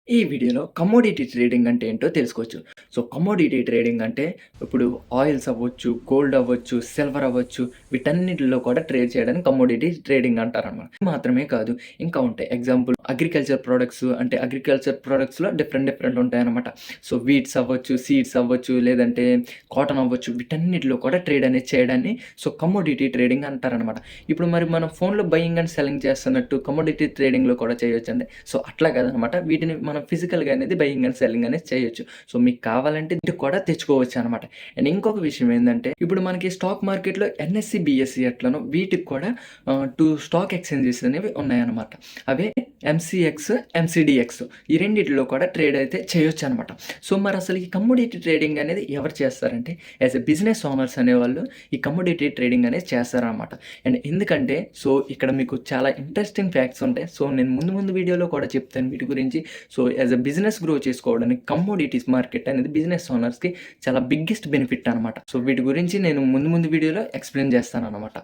ఈ వీడియోలో commodity trading అంటే ఏంటో తెలుసుకోవచ్చు. సో, కమోడిటీ ట్రేడింగ్ అంటే ఇప్పుడు ఆయిల్స్ అవ్వచ్చు, గోల్డ్ అవ్వచ్చు, సిల్వర్ అవ్వచ్చు, వీటన్నిటిలో కూడా ట్రేడ్ చేయడాన్ని కమోడిటీ ట్రేడింగ్ అంటారనమాట. మాత్రమే కాదు ఇంకా ఉంటాయి. ఎగ్జాంపుల్ అగ్రికల్చర్ ప్రొడక్ట్స్ అంటే అగ్రికల్చర్ ప్రొడక్ట్స్‌లో డిఫరెంట్ ఉంటాయన్నమాట. సో, వీట్స్ అవ్వచ్చు, సీడ్స్ అవ్వచ్చు, లేదంటే కాటన్ అవ్వచ్చు, వీటన్నిటిలో కూడా ట్రేడ్ అనేది చేయడాన్ని కమోడిటీ ట్రేడింగ్ అంటారనమాట. ఇప్పుడు మరి మనం ఫోన్‌లో బయింగ్ అండ్ సెల్లింగ్ చేస్తున్నట్టు కమోడిటీ ట్రేడింగ్‌లో కూడా చేయొచ్చండి. సో, అట్లా కాదనమాట. వీటిని మనం ఫిజికల్‌గా అనేది బయింగ్ అండ్ సెల్లింగ్ అనేది చేయొచ్చు. సో, మీకు కావాలంటే ఇది కూడా తెచ్చుకోవచ్చనమాట. అండ్ ఇంకొక విషయం ఏందంటే, ఇప్పుడు మనకి స్టాక్ మార్కెట్‌లో ఎన్ఎస్‌సి, బీఎస్‌సి ఎట్లనో వీటికి కూడా 2 స్టాక్ ఎక్స్‌చేంజెస్ అనేవి ఉన్నాయన్నమాట. అవే ఎంసీఎక్స్, ఎంసీడీఎక్స్ ఈ రెండిటిలో కూడా ట్రేడ్ అయితే చేయొచ్చనమాట. సో, మరసలు ఈ కమోడిటీ ట్రేడింగ్ అనేది ఎవరు చేస్తారంటే, యాస్ ఎ బిజినెస్ ఓనర్స్ అనేవాళ్ళు ఈ కమోడిటీ ట్రేడింగ్ అనేది చేస్తారనమాట. అండ్ ఎందుకంటే, సో, ఇక్కడ మీకు చాలా ఇంట్రెస్టింగ్ ఫ్యాక్ట్స్ ఉంటాయి. సో, నేను ముందు వీడియోలో కూడా చెప్తాను వీటి గురించి. So, as a business grow చేసుకోవడానికి కమోడిటీస్ మార్కెట్ అనేది బిజినెస్ ఓనర్స్‌కి చాలా బిగ్గెస్ట్ బెనిఫిట్ అనమాట. సో, వీటి గురించి నేను ముందు వీడియోలో ఎక్స్‌ప్లెయిన్ చేస్తాననమాట.